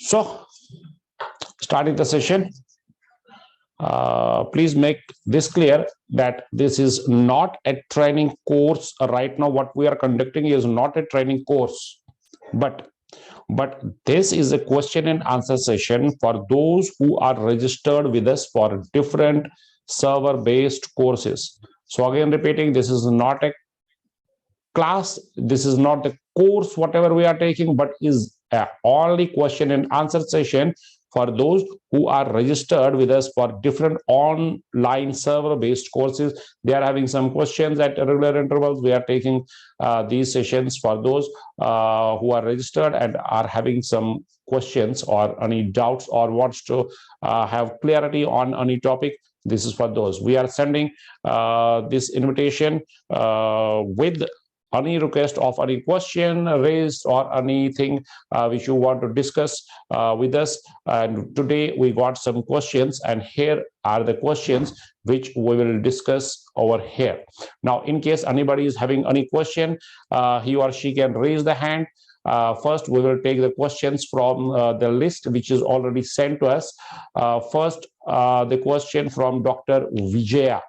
So, starting the session, please make this clear that this is not a training course. Right now, what we are conducting is not a training course, but this is a question and answer session for those who are registered with us for different server-based courses. So again, repeating, this is not a class, this is not a course, whatever we are taking, but is a only question and answer session for those who are registered with us for different online server-based courses. They are having some questions at regular intervals. We are taking these sessions for those who are registered and are having some questions or any doubts or wants to have clarity on any topic. This is for those. We are sending this invitation with any request of any question raised or anything which you want to discuss with us. And today we got some questions, and here are the questions which we will discuss over here. Now, in case anybody is having any question, he or she can raise the hand. First, we will take the questions from the list which is already sent to us. First, the question from Dr. Vijaya.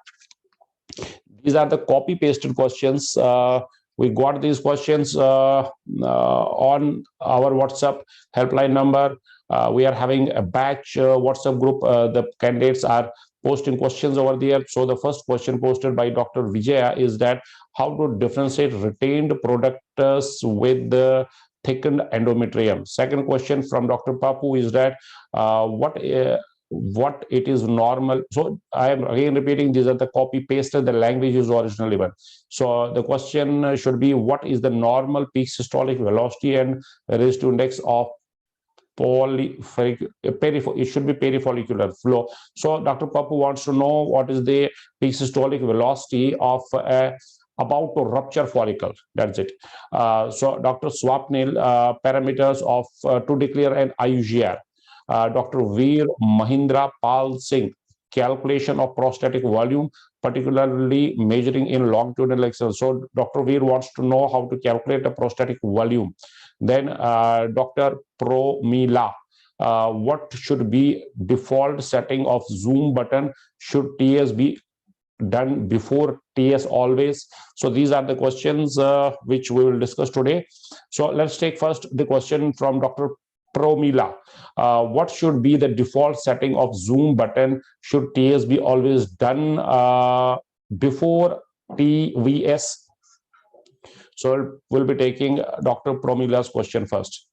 These are the copy-pasted questions. We got these questions on our WhatsApp helpline number. We are having a batch WhatsApp group. The candidates are posting questions over there. So the first question posted by Dr. Vijaya is that how to differentiate retained products with the thickened endometrium. Second question from Dr. Papu is that what it is normal. So I am again repeating, these are the copy pasted, the language is originally one. So the question should be, what is the normal peak systolic velocity and raised to index of it should be perifollicular flow. So Dr. Papu wants to know what is the peak systolic velocity of about to rupture follicle. That's it. So Dr. Swapnil, parameters of to declare an IUGR. Dr. Veer Mahindra Pal Singh, calculation of prostatic volume, particularly measuring in longitudinal axis. So Dr. Veer wants to know how to calculate the prostatic volume. Then Dr. Promila, what should be default setting of zoom button? Should TS be done before TS always? So these are the questions which we will discuss today. So let's take first the question from Dr. Promila. What should be the default setting of zoom button? Should TS be always done before TVS? So we'll be taking Dr. Promila's question first.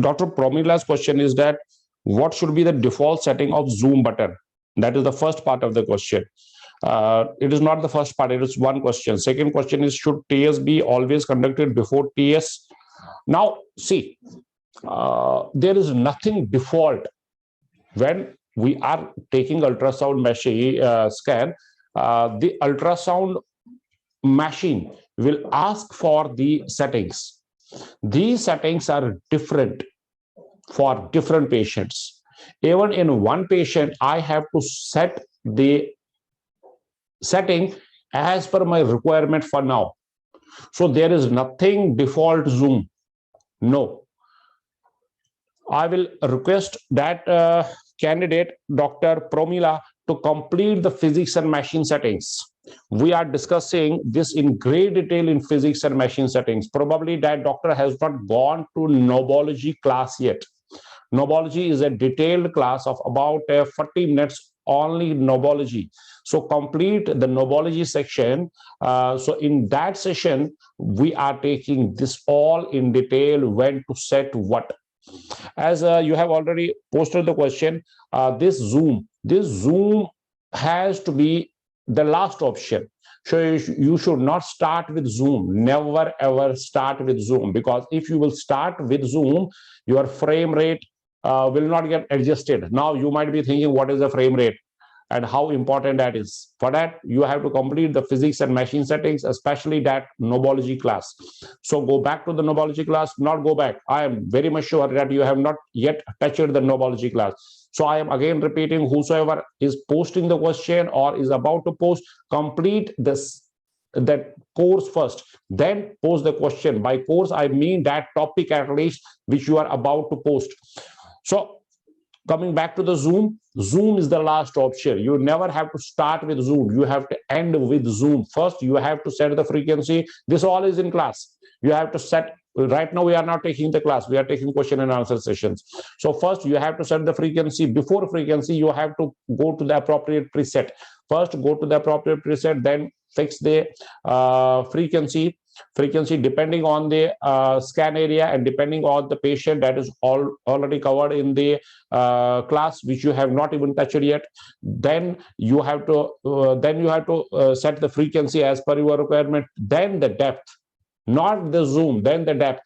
Dr. Promila's question is that what should be the default setting of zoom button? That is the first part of the question. It is not the first part, it is one question. Second question is, should TS be always conducted before TS? Now, see, there is nothing default. When we are taking ultrasound machine scan, the ultrasound machine will ask for the settings. These settings are different for different patients. Even in one patient, I have to set the setting as per my requirement for now. So there is nothing default zoom. No. I will request that candidate, Dr. Promila, to complete the physics and machine settings. We are discussing this in great detail in physics and machine settings. Probably that doctor has not gone to nobology class yet. Nobology is a detailed class of about 40 minutes only nobology. So complete the nobology section. So in that session, we are taking this all in detail, when to set what. As you have already posted the question, this zoom has to be the last option. So you should not start with zoom. Never ever start with zoom, because if you will start with zoom, your frame rate will not get adjusted. Now you might be thinking, what is the frame rate and how important that is? For that, you have to complete the physics and machine settings, especially that nobology class. So go back to the nobology class, not go back. I am very much sure that you have not yet touched the nobology class. So I am again repeating, whosoever is posting the question or is about to post, complete this, that course first, then post the question. By course, I mean that topic at least which you are about to post. So coming back to the Zoom, Zoom is the last option. You never have to start with Zoom. You have to end with Zoom. First, you have to set the frequency. This all is in class. You have to set. Right now, we are not taking the class. We are taking question and answer sessions. So first, you have to set the frequency. Before frequency, you have to go to the appropriate preset. First, go to the appropriate preset, then fix the frequency depending on the scan area and depending on the patient. That is already covered in the class, which you have not even touched yet. Then you have to set the frequency as per your requirement, then the depth, not the zoom, then the depth.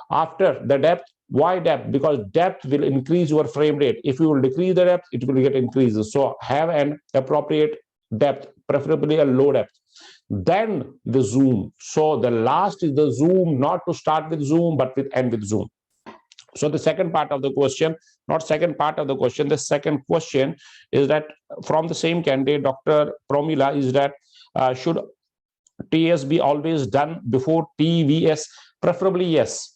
After the depth, why depth? Because depth will increase your frame rate. If you will decrease the depth, it will get increases. So have an appropriate depth, preferably a low depth. Then the zoom. So the last is the zoom, not to start with zoom, but with end with zoom. So the second part of the question, not second part of the question, the second question is that from the same candidate, Dr. Promila, is that should TS be always done before TVS? Preferably yes.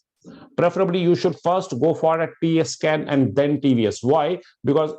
Preferably you should first go for a TS scan and then TVS. Why? Because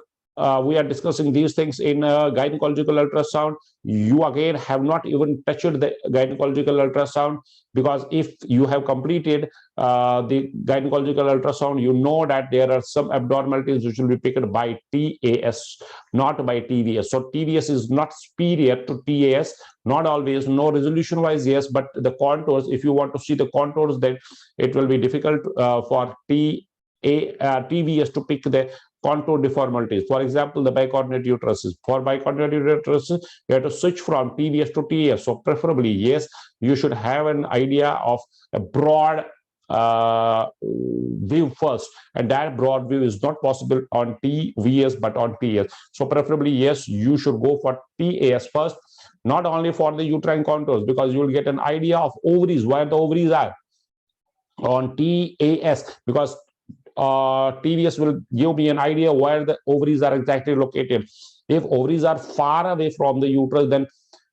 we are discussing these things in gynecological ultrasound. You again have not even touched the gynecological ultrasound, because if you have completed the gynecological ultrasound, you know that there are some abnormalities which will be picked by TAS, not by TVS. So TVS is not superior to TAS, not always. No, resolution wise yes, but the contours, if you want to see the contours, then it will be difficult for TVS to pick the contour deformities. For example, the bicoordinate uteruses. For bicoordinate uteruses, you have to switch from TVS to TAS. So preferably, yes, you should have an idea of a broad view first, and that broad view is not possible on TVS but on TAS. So preferably, yes, you should go for TAS first, not only for the uterine contours, because you will get an idea of ovaries, where the ovaries are on TAS, because TVS will give me an idea where the ovaries are exactly located. If ovaries are far away from the uterus, then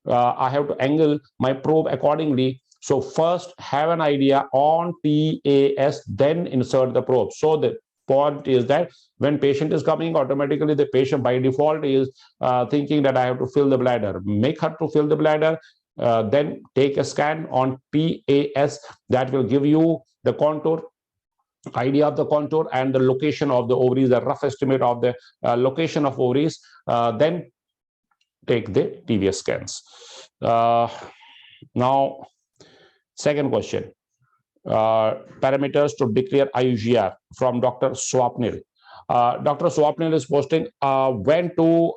I have to angle my probe accordingly. So first have an idea on TAS, then insert the probe. So the point is that when patient is coming, automatically the patient by default is thinking that I have to fill the bladder. Make her to fill the bladder, then take a scan on TAS. That will give you the contour, idea of the contour and the location of the ovaries, the rough estimate of the location of ovaries. Then take the TVS scans. Now, second question, parameters to declare IUGR from Dr. Swapnil. Dr. Swapnil is posting when to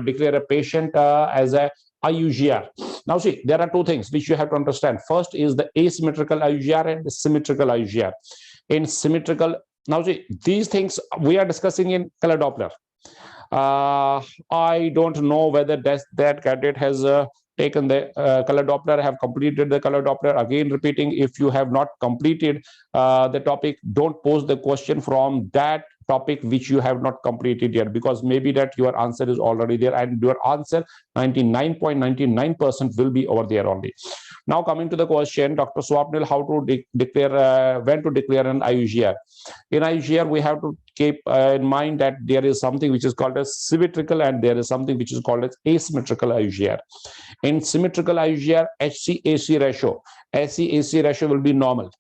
declare a patient as a IUGR. Now see, there are two things which you have to understand. First is the asymmetrical IUGR and the symmetrical IUGR. In symmetrical, now see, these things we are discussing in color Doppler. I don't know whether that candidate has taken the color Doppler, have completed the color Doppler. Again, repeating, if you have not completed the topic, don't pose the question from that topic which you have not completed yet, because maybe that your answer is already there, and your answer 99.99% will be over there only. Now coming to the question, Dr. Swapnil, how to declare, when to declare an IUGR. In IUGR, we have to keep in mind that there is something which is called as symmetrical and there is something which is called as asymmetrical IUGR. In symmetrical IUGR, HC-AC ratio, HC-AC ratio will be normal.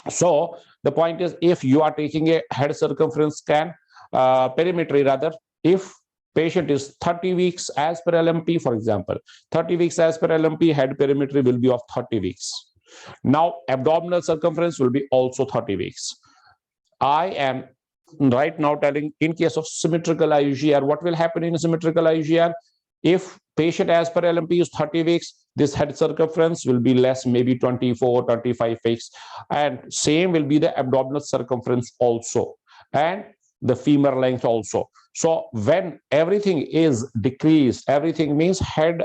So the point is, if you are taking a head circumference scan, perimetry rather, if patient is 30 weeks as per LMP, for example, 30 weeks as per LMP, head perimetry will be of 30 weeks. Now, abdominal circumference will be also 30 weeks. I am right now telling, in case of symmetrical IUGR, what will happen in symmetrical IUGR? If patient as per LMP is 30 weeks, this head circumference will be less, maybe 24, 25 weeks. And same will be the abdominal circumference also, and the femur length also. So when everything is decreased, everything means head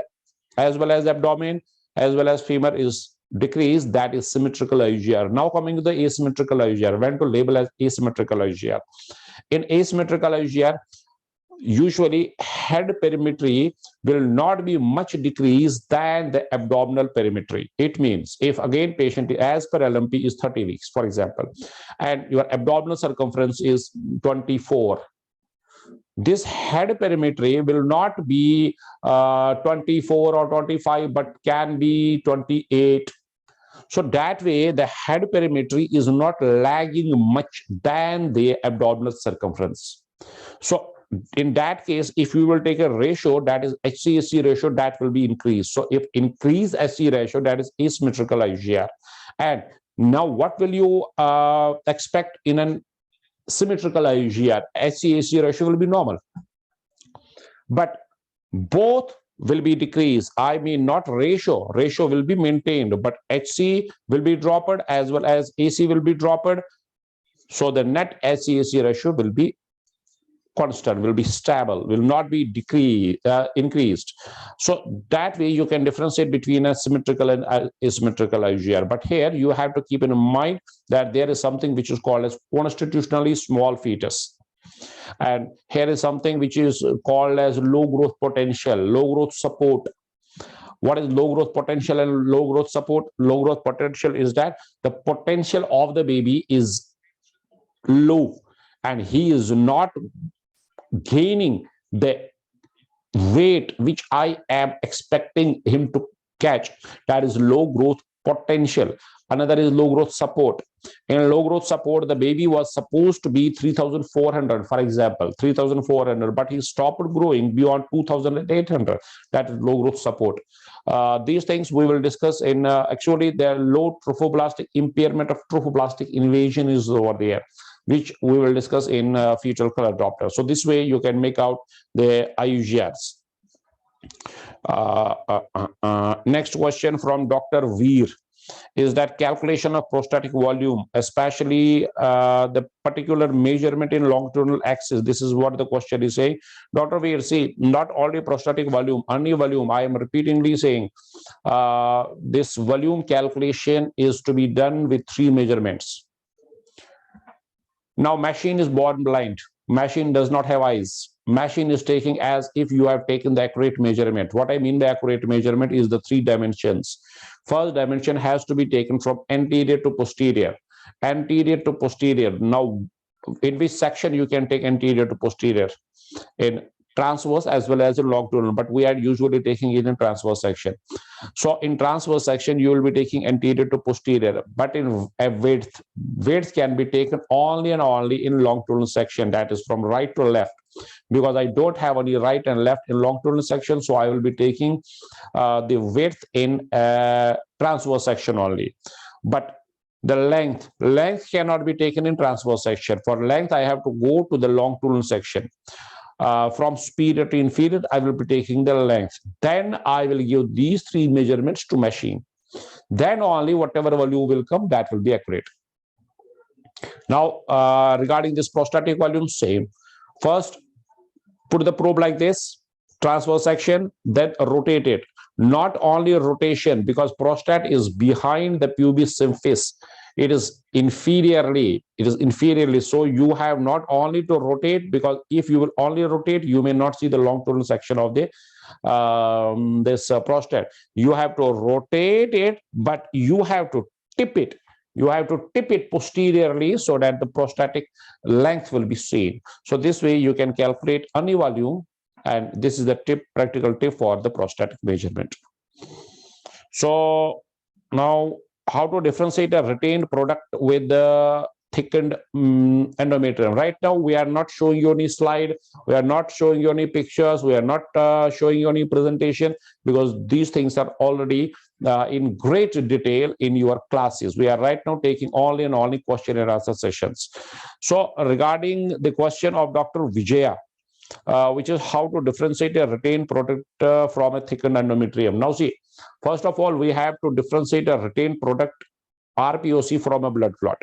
as well as abdomen as well as femur is decreased, that is symmetrical IUGR. Now coming to the asymmetrical IUGR, when to label as asymmetrical IUGR. In asymmetrical IUGR, usually head perimetry will not be much decreased than the abdominal perimetry. It means if again patient as per LMP is 30 weeks, for example, and your abdominal circumference is 24, this head perimetry will not be 24 or 25, but can be 28. So that way, the head perimetry is not lagging much than the abdominal circumference. So in that case, if you will take a ratio, that is HC-SC ratio, that will be increased. So if increase SC ratio, that is asymmetrical IGR. And now what will you expect in an symmetrical IGR? HC-SC ratio will be normal. But both will be decreased. I mean, not ratio. Ratio will be maintained, but HC will be dropped as well as AC will be dropped. So the net HC-AC ratio will be constant, will be stable, will not be increased. So that way you can differentiate between a symmetrical and asymmetrical IGR. But here you have to keep in mind that there is something which is called as constitutionally small fetus. And here is something which is called as low growth potential, low growth support. What is low growth potential and low growth support? Low growth potential is that the potential of the baby is low and he is not gaining the weight which I am expecting him to catch. That is low growth potential. Another is low growth support. In low growth support, the baby was supposed to be 3,400, for example, 3,400, but he stopped growing beyond 2,800. That is low growth support. These things we will discuss in actually their low trophoblastic impairment of trophoblastic invasion is over there, which we will discuss in fetal color Doppler. So this way you can make out the IUGRs. Next question from Dr. Veer is that calculation of prostatic volume, especially the particular measurement in longitudinal axis. This is what the question is saying. Dr. Veer, see, not only prostatic volume, only volume. I am repeatedly saying this volume calculation is to be done with 3 measurements. Now, machine is born blind. Machine does not have eyes. Machine is taking as if you have taken the accurate measurement. What I mean by accurate measurement is the 3 dimensions. First dimension has to be taken from anterior to posterior. Anterior to posterior. Now, in which section you can take anterior to posterior? In transverse as well as in longitudinal, but we are usually taking it in transverse section. So in transverse section, you will be taking anterior to posterior, but in width can be taken only and only in longitudinal section, that is from right to left, because I don't have any right and left in longitudinal section, so I will be taking the width in transverse section only. But the length cannot be taken in transverse section. For length, I have to go to the longitudinal section. From superior to inferior, I will be taking the length. Then I will give these 3 measurements to machine. Then only whatever value will come, that will be accurate. Now, regarding this prostatic volume, same. First, put the probe like this, transverse section, then rotate it. Not only rotation, because prostate is behind the pubis symphysis. It is inferiorly. So you have not only to rotate, because if you will only rotate, you may not see the longitudinal section of the prostate. You have to rotate it, but you have to tip it. You have to tip it posteriorly so that the prostatic length will be seen. So this way you can calculate any volume, and this is the practical tip for the prostatic measurement. So now, how to differentiate a retained product with the thickened endometrium. Right now, we are not showing you any slide. We are not showing you any pictures. We are not showing you any presentation, because these things are already in great detail in your classes. We are right now taking only and only question and answer sessions. So regarding the question of Dr. Vijaya, which is how to differentiate a retained product from a thickened endometrium. Now see, first of all, we have to differentiate a retained product RPOC from a blood clot.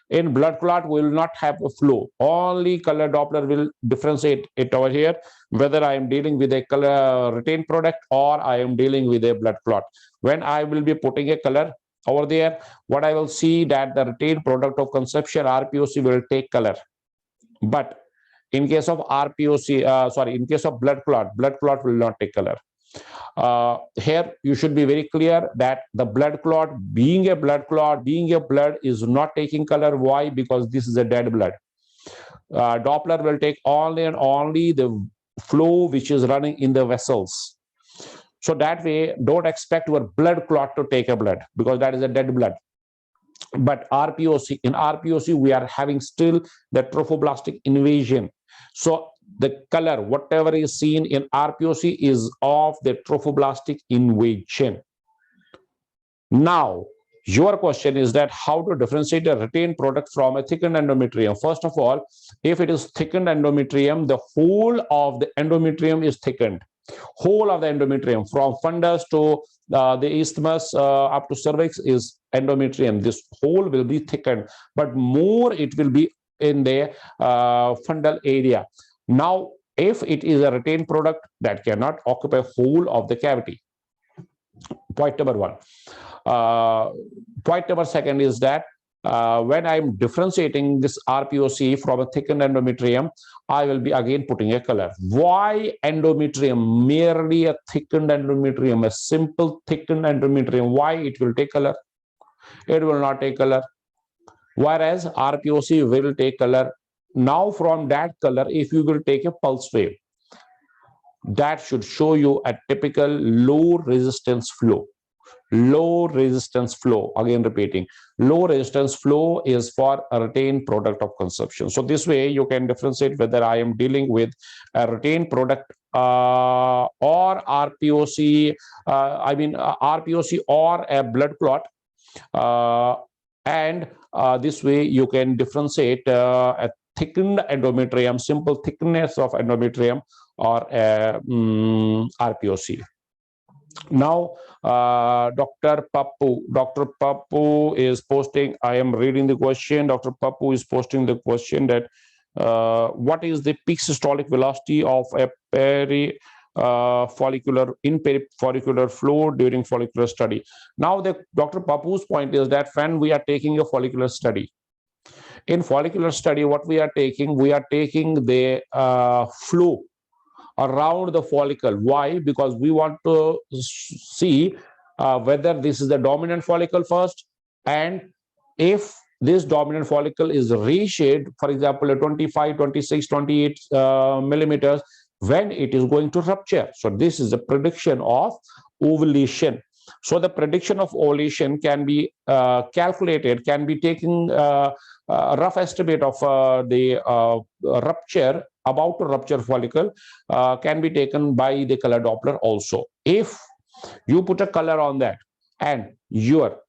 In blood clot, we will not have a flow. Only color Doppler will differentiate it over here, whether I am dealing with a color retained product or I am dealing with a blood clot. When I will be putting a color over there, what I will see that the retained product of conception RPOC will take color. But In case of RPOC, in case of blood clot will not take color. Here you should be very clear that the blood clot, being a blood, is not taking color. Why? Because this is a dead blood. Doppler will take only and only the flow which is running in the vessels. So that way, don't expect your blood clot to take a blood, because that is a dead blood. But in RPOC, we are having still the trophoblastic invasion. So the color, whatever is seen in RPOC, is of the trophoblastic invasion. Now, your question is that how to differentiate a retained product from a thickened endometrium. First of all, if it is thickened endometrium, the whole of the endometrium is thickened. Whole of the endometrium, from fundus to the isthmus up to cervix, is endometrium. This whole will be thickened, but more it will be in the fundal area. Now, if it is a retained product, that cannot occupy whole of the cavity. Point number one. Point number second is that when I'm differentiating this RPOC from a thickened endometrium, I will be again putting a color. Why endometrium? Merely a thickened endometrium, a simple thickened endometrium. Why it will take color? It will not take color. Whereas RPOC will take color. Now from that color, if you will take a pulse wave, that should show you a typical low resistance flow. Low resistance flow, again repeating, low resistance flow is for a retained product of consumption. So this way you can differentiate whether I am dealing with a retained product or RPOC, RPOC or a blood clot, and this way you can differentiate a thickened endometrium, simple thickness of endometrium, or RPOC. Now, Dr. Pappu is posting, I am reading the question. Dr. Pappu is posting the question that what is the peak systolic velocity of a perifollicular flow during follicular study? Now, Dr. Pappu's point is that when we are taking a follicular study, in follicular study, what we are taking the flow around the follicle. Why? Because we want to see whether this is the dominant follicle first, and if this dominant follicle is reshaped, for example, 25, 26, 28 millimeters, when it is going to rupture. So this is the prediction of ovulation. So the prediction of ovulation can be calculated, can be taken a rough estimate of the rupture, about to rupture follicle, can be taken by the color Doppler also. If you put a color on that and your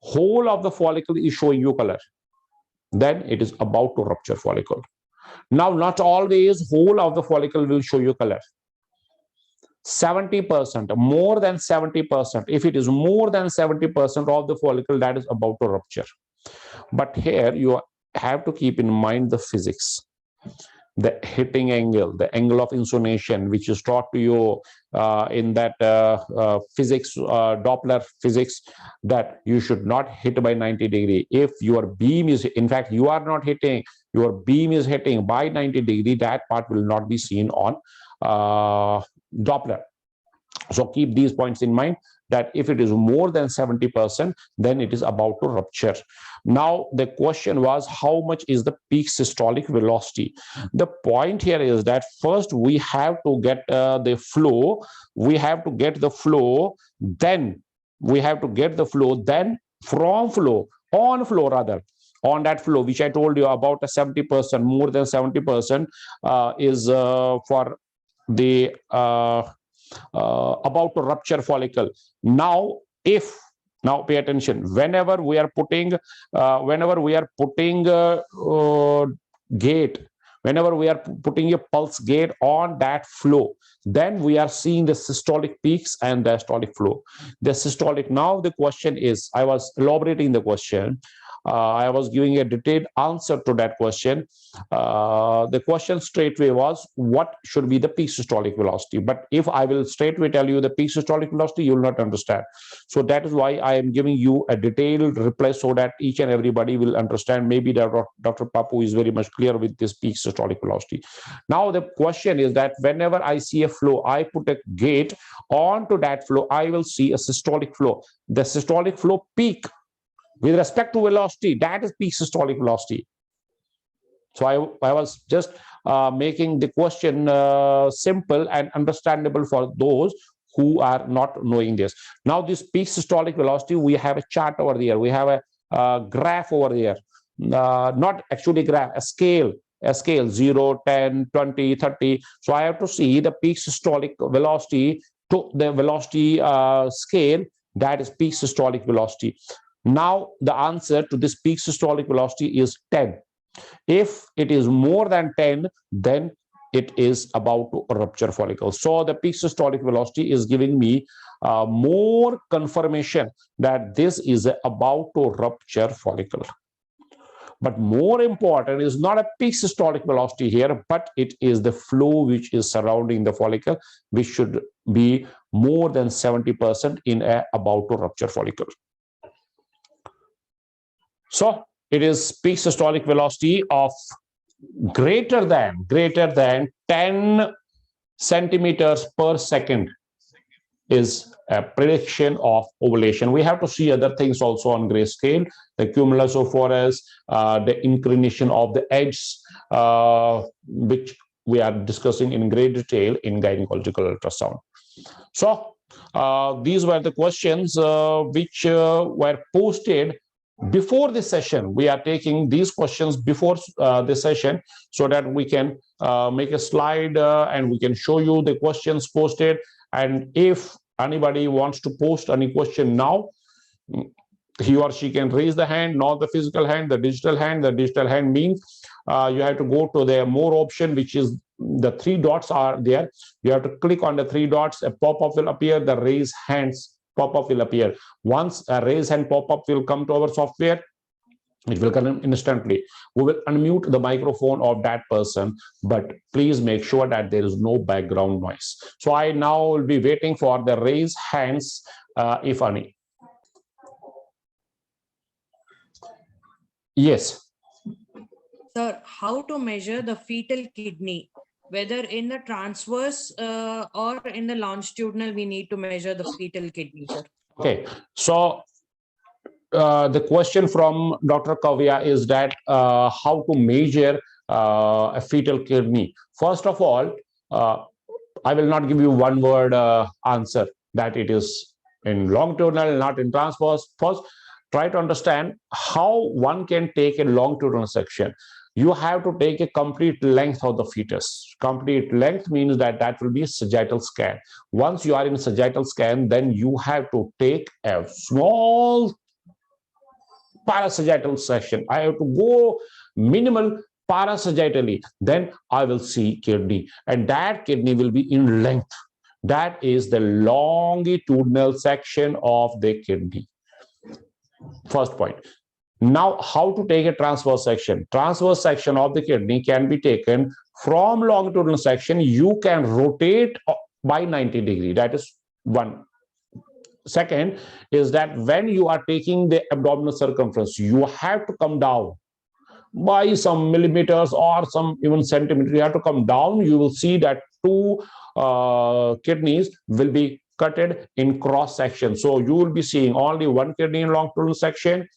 whole of the follicle is showing you color, then it is about to rupture follicle. Now, not always whole of the follicle will show you color. 70%, more than 70%. If it is more than 70% of the follicle, that is about to rupture. But here you have to keep in mind the physics, the hitting angle, the angle of insonation, which is taught to you in that physics, Doppler physics, that you should not hit by 90 degree. If your beam is, in fact, you are not hitting, your beam is hitting by 90 degree, that part will not be seen on Doppler. So keep these points in mind, that if it is more than 70%, then it is about to rupture. Now, the question was, how much is the peak systolic velocity? The point here is that first we have to get the flow. We have to get the flow, then we have to get the flow, then from flow, on flow rather, on that flow, which I told you about a 70%, more than 70% is for the about to rupture follicle. Now pay attention, whenever we are putting gate, whenever we are putting a pulse gate on that flow, then we are seeing the systolic peaks and the diastolic flow. The systolic, now the question is, I was elaborating the question, I was giving a detailed answer to that question. The question straightway was, what should be the peak systolic velocity? But if I will straightway tell you the peak systolic velocity, you will not understand. So that is why I am giving you a detailed reply so that each and everybody will understand. Maybe Dr. Papu is very much clear with this peak systolic velocity. Now the question is that whenever I see a flow, I put a gate onto that flow, I will see a systolic flow. The systolic flow peak with respect to velocity, that is peak systolic velocity. So I was just making the question simple and understandable for those who are not knowing this. Now this peak systolic velocity, we have a chart over there. We have a graph over there. Not actually graph, a scale 0, 10, 20, 30. So I have to see the peak systolic velocity to the velocity scale, that is peak systolic velocity. Now the answer to this peak systolic velocity is 10. If it is more than 10, then it is about to rupture follicle. So the peak systolic velocity is giving me more confirmation that this is about to rupture follicle. But more important is not a peak systolic velocity here, but it is the flow which is surrounding the follicle, which should be more than 70% in a about to rupture follicle. So it is peak systolic velocity of greater than 10 centimeters per second is a prediction of ovulation. We have to see other things also on grayscale, the cumulus ophorus, the inclination of the edge, which we are discussing in great detail in gynecological ultrasound. So these were the questions which were posted before this session. We are taking these questions before this session so that we can make a slide and we can show you the questions posted. And if anybody wants to post any question now, he or she can raise the hand, not the physical hand, the digital hand. The digital hand means you have to go to the more option, which is the 3 dots are there. You have to click on the 3 dots, a pop-up will appear, the raise hands pop-up will appear. Once a raise hand pop-up will come to our software, it will come instantly. We will unmute the microphone of that person, but please make sure that there is no background noise. So I now will be waiting for the raise hands, if any. Yes. Sir, how to measure the fetal kidney? Whether in the transverse or in the longitudinal, we need to measure the fetal kidney, sir. Okay, so the question from Dr. Kavya is that how to measure a fetal kidney. First of all, I will not give you one word answer that it is in longitudinal, not in transverse. First, try to understand how one can take a longitudinal section. You have to take a complete length of the fetus. Complete length means that that will be a sagittal scan. Once you are in sagittal scan, then you have to take a small parasagittal section. I have to go minimal parasagittally, then I will see kidney, and that kidney will be in length. That is the longitudinal section of the kidney. First point. Now, how to take a transverse section? Transverse section of the kidney can be taken from longitudinal section. You can rotate by 90 degrees. That is one. Second is that when you are taking the abdominal circumference, you have to come down by some millimeters or some even centimeters. You have to come down. You will see that 2 kidneys will be cutted in cross section. So you will be seeing only 1 kidney in longitudinal section,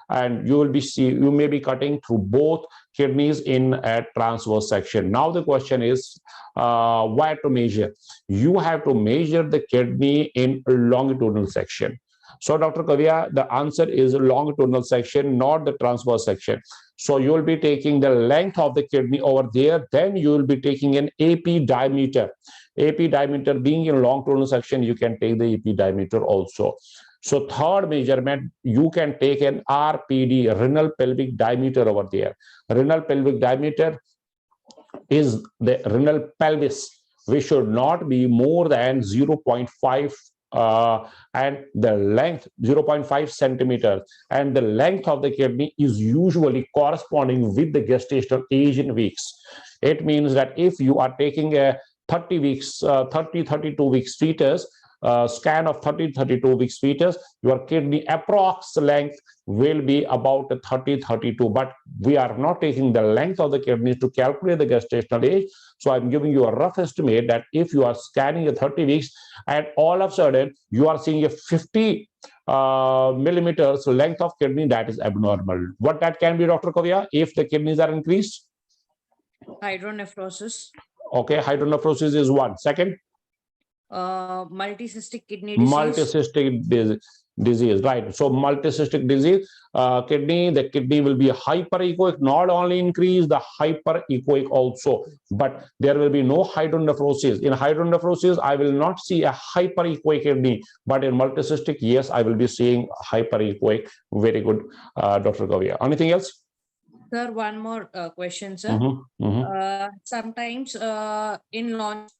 and you may be cutting through both kidneys in a transverse section. Now the question is where to measure. You have to measure the kidney in longitudinal section. So Dr. Kavya, the answer is longitudinal section, not the transverse section. So you will be taking the length of the kidney over there. Then you will be taking an AP diameter. AP diameter being in longitudinal section, you can take the AP diameter also. So third measurement, you can take an RPD, renal pelvic diameter over there. Renal pelvic diameter is the renal pelvis, which should not be more than 0.5 and the length 0.5 centimeters, and the length of the kidney is usually corresponding with the gestational age in weeks. It means that if you are taking a 32 weeks fetus, scan of 32 weeks fetus, your kidney approx length will be about 32, but we are not taking the length of the kidneys to calculate the gestational age. So I'm giving you a rough estimate that if you are scanning a 30 weeks and all of a sudden you are seeing a 50 millimeters length of kidney, that is abnormal. What that can be, Dr. Kavya, if the kidneys are increased? Hydronephrosis. Okay, hydronephrosis is one. Second? Multicystic kidney disease. Multicystic disease, right? So multicystic disease, the kidney will be hyperechoic, not only increase the hyperechoic also, but there will be no hydronephrosis. In hydronephrosis, I will not see a hyperechoic kidney, but in multicystic, yes, I will be seeing hyperechoic. Very good, Dr. Kavya. Anything else? Sir, one more question, sir. Sometimes in launch,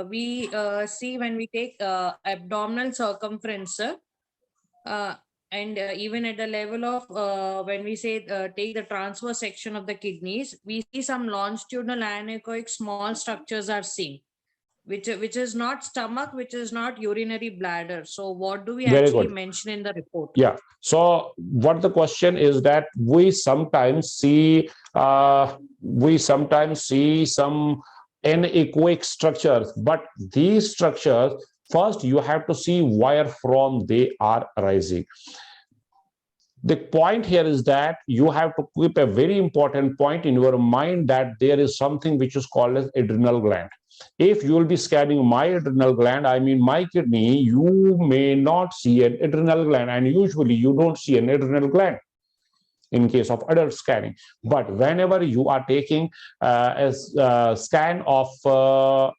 we see when we take abdominal circumference, sir, and even at the level of when we say take the transverse section of the kidneys, we see some longitudinal anechoic small structures are seen, which is not stomach, which is not urinary bladder. So what do we actually mention in the report? Yeah. So what the question is that we sometimes see some anechoic structures, but these structures, first you have to see where from they are arising. The point here is that you have to keep a very important point in your mind, that there is something which is called as adrenal gland. If you will be scanning my adrenal gland, I mean my kidney, you may not see an adrenal gland, and usually you don't see an adrenal gland in case of adult scanning. But whenever you are taking a scan of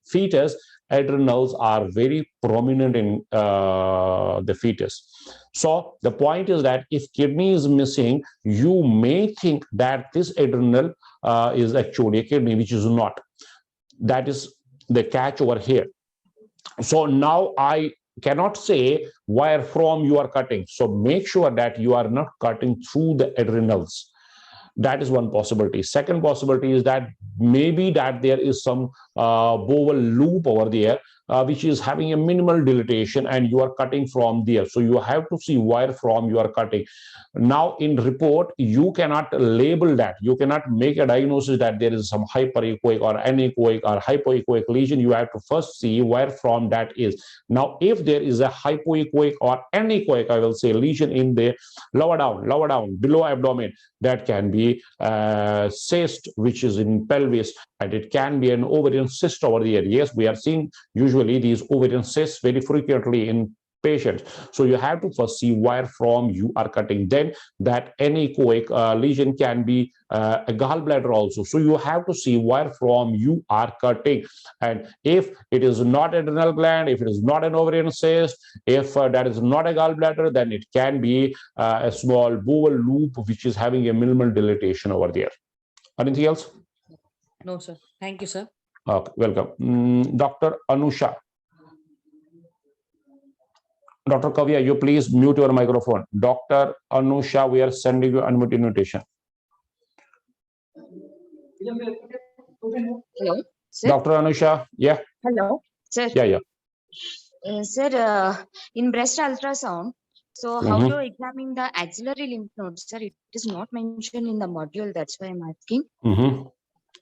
fetus, adrenals are very prominent in the fetus. So the point is that if kidney is missing, you may think that this adrenal is actually a kidney, which is not. That is the catch over here. So now I cannot say where from you are cutting. So make sure that you are not cutting through the adrenals. That is one possibility. Second possibility is that maybe that there is some bowel loop over there, which is having a minimal dilatation, and you are cutting from there. So you have to see where from you are cutting. Now in report, you cannot label that. You cannot make a diagnosis that there is some hyperechoic or anechoic or hypoechoic lesion. You have to first see where from that is. Now, if there is a hypoechoic or anechoic, I will say, lesion in the lower down, below abdomen, that can be cyst, which is in pelvis, and it can be an ovarian cyst over there. Yes, we are seeing usually these ovarian cysts very frequently in patients. So you have to first see where from you are cutting. Then that anechoic lesion can be a gallbladder also. So you have to see where from you are cutting. And if it is not adrenal gland, if it is not an ovarian cyst, if that is not a gallbladder, then it can be a small bowel loop, which is having a minimal dilatation over there. Anything else? No, sir. Thank you, sir. Okay, welcome. Dr. Anusha. Dr. Kavya, you please mute your microphone. Dr. Anusha, we are sending you unmute invitation. Hello, sir. Dr. Anusha, yeah. Hello, sir. Yeah. Sir, in breast ultrasound, so how to examine the axillary lymph nodes, sir? It is not mentioned in the module. That's why I'm asking.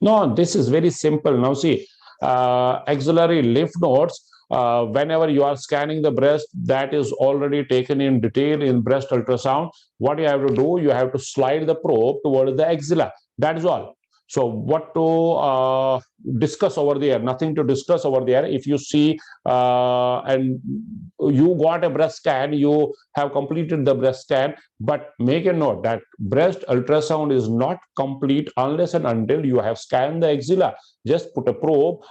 No, this is very simple. Now see, axillary lymph nodes, whenever you are scanning the breast, that is already taken in detail in breast ultrasound. What you have to do, you have to slide the probe towards the axilla. That is all. So what to discuss over there? Nothing to discuss over there. If you see and you got a breast scan, you have completed the breast scan, but make a note that breast ultrasound is not complete unless and until you have scanned the axilla. Just put a probe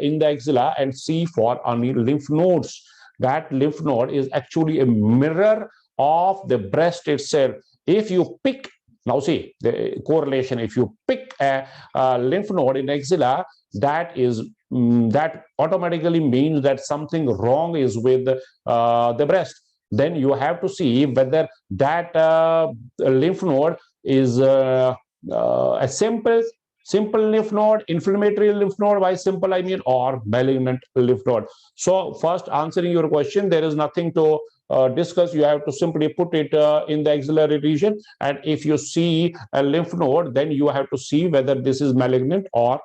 in the axilla and see for any lymph nodes. That lymph node is actually a mirror of the breast itself. If you pick, now see the correlation, if you pick a lymph node in axilla, that is that automatically means that something wrong is with the breast. Then you have to see whether that lymph node is a simple lymph node, inflammatory lymph node. By simple I mean, or malignant lymph node. So first, answering your question, there is nothing to discuss. You have to simply put it in the axillary region, and if you see a lymph node, then you have to see whether this is malignant or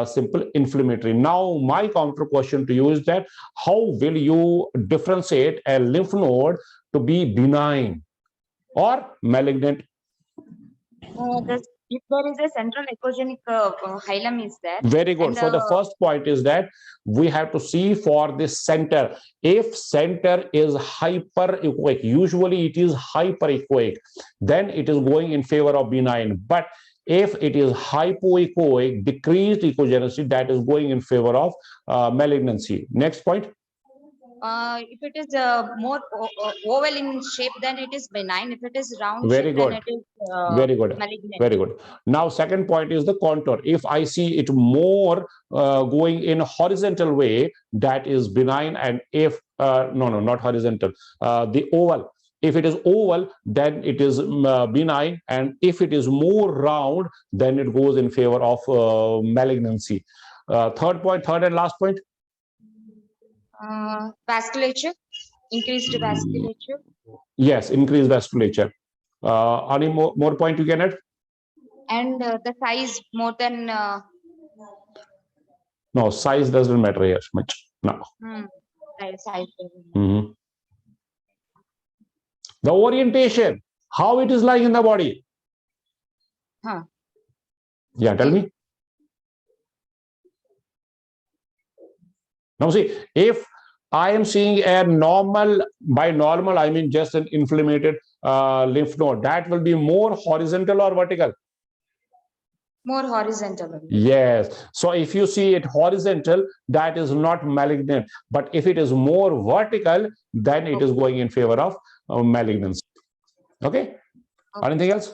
simple inflammatory. Now my counter question to you is that how will you differentiate a lymph node to be benign or malignant? If there is a central echogenic hilum is there. Very good. So the first point is that we have to see for this center. If center is hyperechoic, usually it is hyperechoic, then it is going in favor of benign. But if it is hypoechoic, decreased echogenicity, that is going in favor of malignancy. Next point. If it is more oval in shape, then it is benign. If it is round Very shape, good. then it is Very good. malignant. Very good. Now, second point is the contour. If I see it more going in a horizontal way, that is benign. And if no, not horizontal, the oval. If it is oval, then it is benign. And if it is more round, then it goes in favor of malignancy. Third point, third and last point. Vasculature, increased vasculature. Yes, increased vasculature. Any more point you can add? And the size more than. No, size doesn't matter here much. No. Size. The orientation, how it is lying in the body. Yeah, tell me. Now see, if I am seeing a normal, by normal I mean just an inflamed lymph node, that will be more horizontal or vertical? More horizontal. Yes. So if you see it horizontal, that is not malignant. But if it is more vertical, then it is going in favor of malignancy. Okay? Anything else?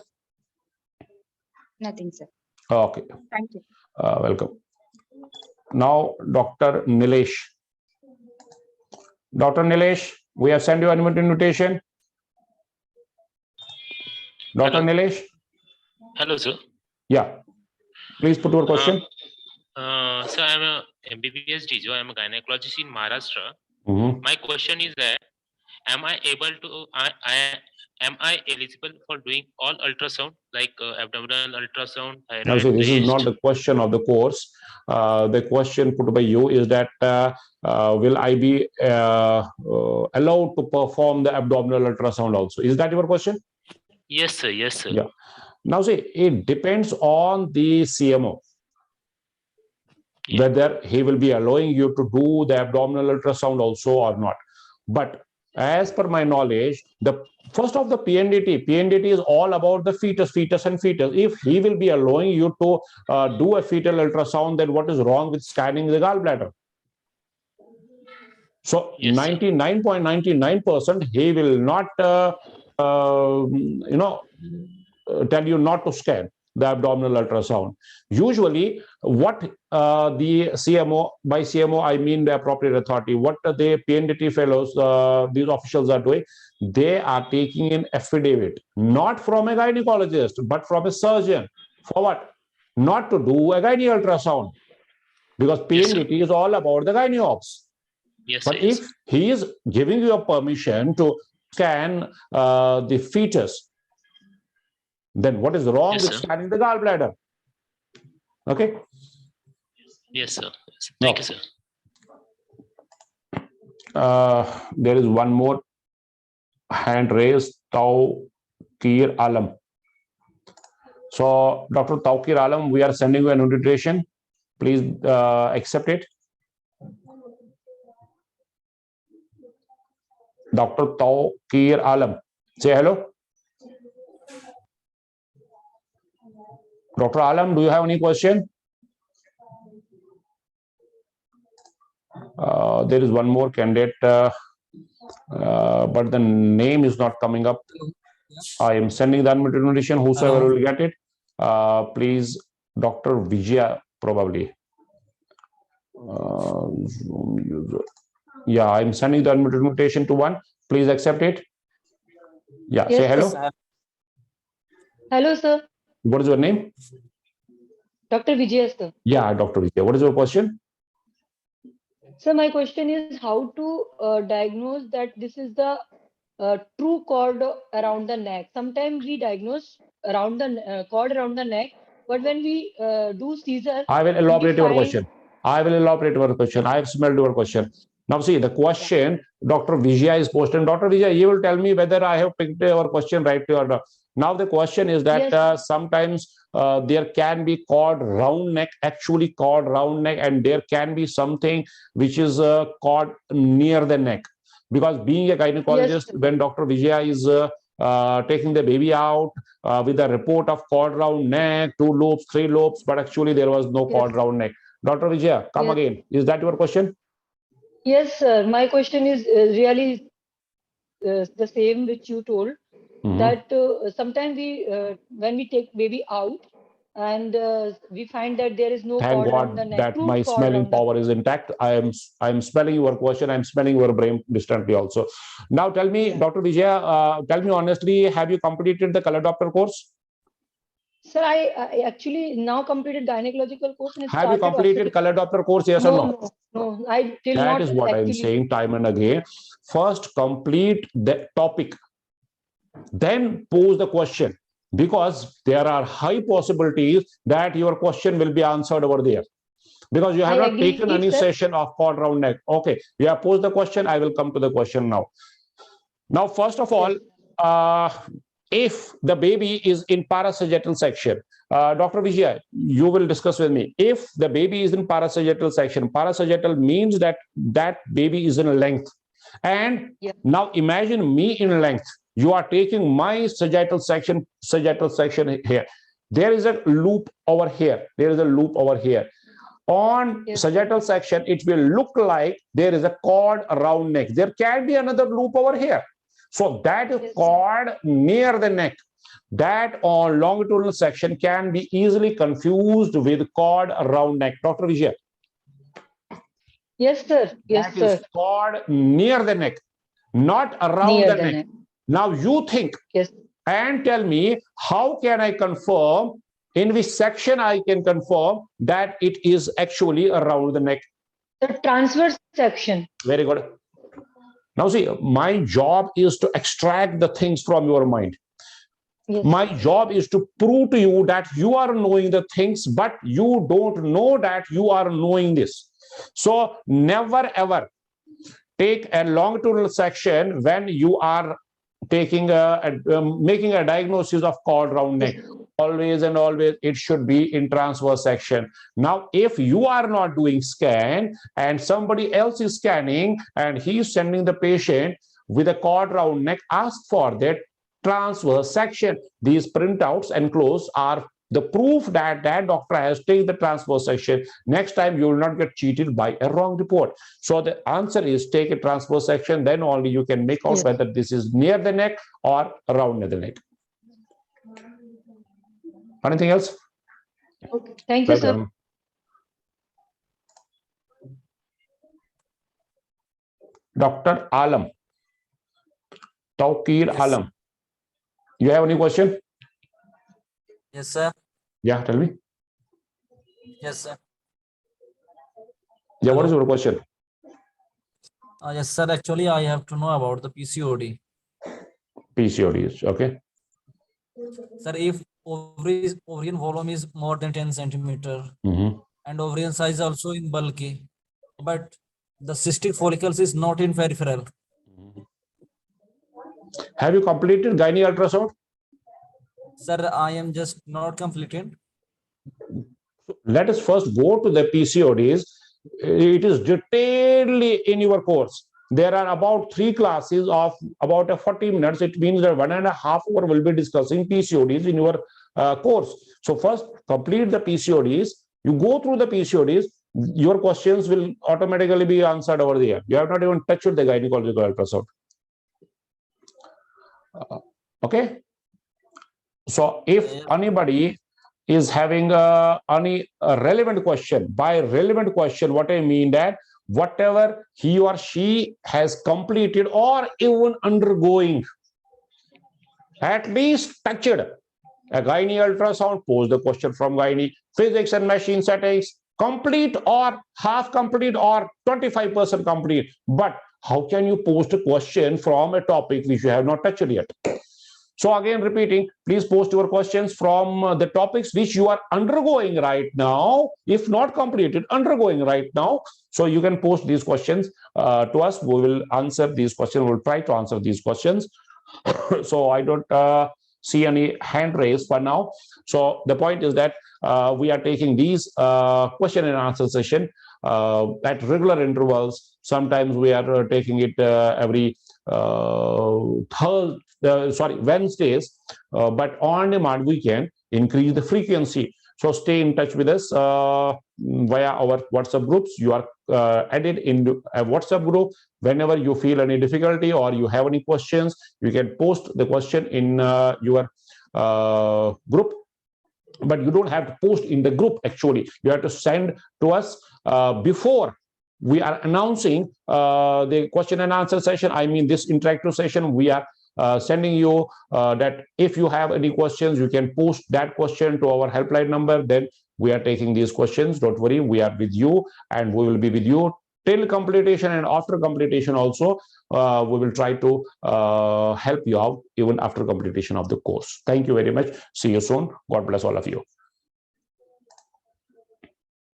Nothing, sir. Okay. Thank you. Welcome. Now, Dr. Nilesh. Dr. Nilesh, we have sent you an invitation. Dr. Hello. Nilesh? Hello, sir. Yeah. Please put your question. Sir, I'm a MBBS DJO. I'm a gynecologist in Maharashtra. My question is that, am I eligible for doing all ultrasound, like abdominal ultrasound, thyroid? Now, see, this is not the question of the course. The question put by you is that will I be allowed to perform the abdominal ultrasound also? Is that your question? Yes, sir. Yes, sir. Yeah. Now, see, it depends on the CMO, whether he will be allowing you to do the abdominal ultrasound also or not. But as per my knowledge, the first of the PNDT is all about the fetus. If he will be allowing you to do a fetal ultrasound, then what is wrong with scanning the gallbladder? So 99.99% he will not, tell you not to scan the abdominal ultrasound. Usually, what the CMO, by CMO I mean the appropriate authority, what the PNDT fellows, these officials are doing, they are taking an affidavit, not from a gynecologist, but from a surgeon. For what? Not to do a gyne ultrasound, because PNDT is all about the gyne ops. Yes, but if he is giving you a permission to scan the fetus, then what is wrong with scanning the gallbladder? Okay. Yes, sir. Thank you, sir. There is one more hand raised, Tawqir Alam. So, Dr. Tawqir Alam, we are sending you an invitation. Please accept it. Dr. Tawqir Alam, say hello. Dr. Alam, do you have any question? There is one more candidate, but the name is not coming up. I am sending the invitation, whosoever will get it. Please, Dr. Vijaya, probably. Zoom user. Yeah, I'm sending the invitation to one. Please accept it. Yeah, Yes, say hello. sir. Hello, sir. What is your name? Dr. Vijay, sir. Yeah, Dr. Vijay. What is your question? So my question is how to diagnose that this is the true cord around the neck. Sometimes we diagnose around the cord around the neck, but when we do Caesar, I will elaborate we your find- question. I will elaborate your question. I have smelled your question. Now see the question Dr. Vijay is posting. Dr. Vijay, you will tell me whether I have picked your question right or not. Now the question is that Yes. sometimes there can be cord round neck, actually cord round neck, and there can be something which is cord near the neck. Because being a gynecologist, Yes, when Dr. Vijay is taking the baby out with a report of cord round neck, 2 lobes, 3 lobes, but actually there was no Yes. cord round neck. Dr. Vijay, come Yes. again. Is that your question? Yes, sir. My question is really the same which you told. Mhm. That sometimes we when we take baby out and we find that there is no Thank cord around God the neck. that True my cord smelling around the power is intact. I am smelling your question. I'm smelling your brain distantly also. Now tell me, Yeah. Dr. Vijay, tell me honestly, have you completed the color doctor course? Sir, I actually now completed gynecological course and Have you started completed color doctor course? Yes or no? No. I till That not is what I'm actually. saying time and again. First, complete the topic, then pose the question, because there are high possibilities that your question will be answered over there. Because you have I not agree, taken any sir. session of cord round neck. Okay, you have posed the question. I will come to the question now. Now, first of all, if the baby is in parasagittal section, Dr. Vijay, you will discuss with me. If the baby is in parasagittal section, parasagittal means that that baby is in length. And Yeah. now imagine me in length. You are taking my sagittal section here. There is a loop over here. There is a loop over here. On Yes. sagittal section, it will look like there is a cord around neck. There can be another loop over here. So that is Yes. cord near the neck. That on longitudinal section can be easily confused with cord around neck. Dr. Vijay. Yes, sir. Yes, That is sir. cord near the neck, not around Near the the neck. neck. Now you think Yes. and tell me, how can I confirm, in which section I can confirm that it is actually around the neck? The transverse section. Very good. Now see, my job is to extract the things from your mind. Yes. My job is to prove to you that you are knowing the things, but you don't know that you are knowing this. So never ever take a longitudinal section when you are taking making a diagnosis of cord round neck. Always and always it should be in transverse section. Now, if you are not doing scan and somebody else is scanning and he is sending the patient with a cord round neck, ask for that transverse section. These printouts enclosed are the proof that that doctor has taken the transverse section. Next time you will not get cheated by a wrong report. So the answer is take a transverse section, then only you can make out Yes. whether this is near the neck or around the neck. Anything else? Okay. Thank you, sir. Welcome. Dr. Alam. Tawqir Yes. Alam. You have any question? Yes, sir. Yeah, tell me. Yes, sir. Yeah, what is Hello. your question? Yes, sir. Actually, I have to know about the PCOD. PCOD, okay. Sir, if ovarian volume is more than 10 centimeter Mhm. and ovarian size also in bulky, but the cystic follicles is not in peripheral. Have you completed gynae ultrasound? Sir, I am just not completed. Let us first go to the PCODs. It is detailedly in your course. There are about 3 classes of about 40 minutes. It means that 1.5 hours will be discussing PCODs in your course. So first complete the PCODs. You go through the PCODs. Your questions will automatically be answered over there. You have not even touched the gynecological ultrasound. Okay. So if anybody is having any relevant question. By relevant question, what I mean that whatever he or she has completed or even undergoing, at least touched a gynae ultrasound, pose the question from gynae, physics and machine settings, complete or half complete or 25% complete. But how can you post a question from a topic which you have not touched yet? So again, repeating, please post your questions from the topics which you are undergoing right now, if not completed, undergoing right now. So you can post these questions to us. We will answer these questions. We'll try to answer these questions. So I don't see any hand raised for now. So the point is that we are taking these question and answer session at regular intervals. Sometimes we are taking it every Wednesdays, but on demand we can increase the frequency. So stay in touch with us via our WhatsApp groups. You are added into a WhatsApp group. Whenever you feel any difficulty or you have any questions, you can post the question in your group. But you don't have to post in the group. Actually, you have to send to us before we are announcing the question and answer session. I mean, this interactive session, we are sending you that if you have any questions, you can post that question to our helpline number. Then we are taking these questions. Don't worry, we are with you, and we will be with you till completion, and after completion also. We will try to help you out even after completion of the course. Thank you very much. See you soon. God bless all of you.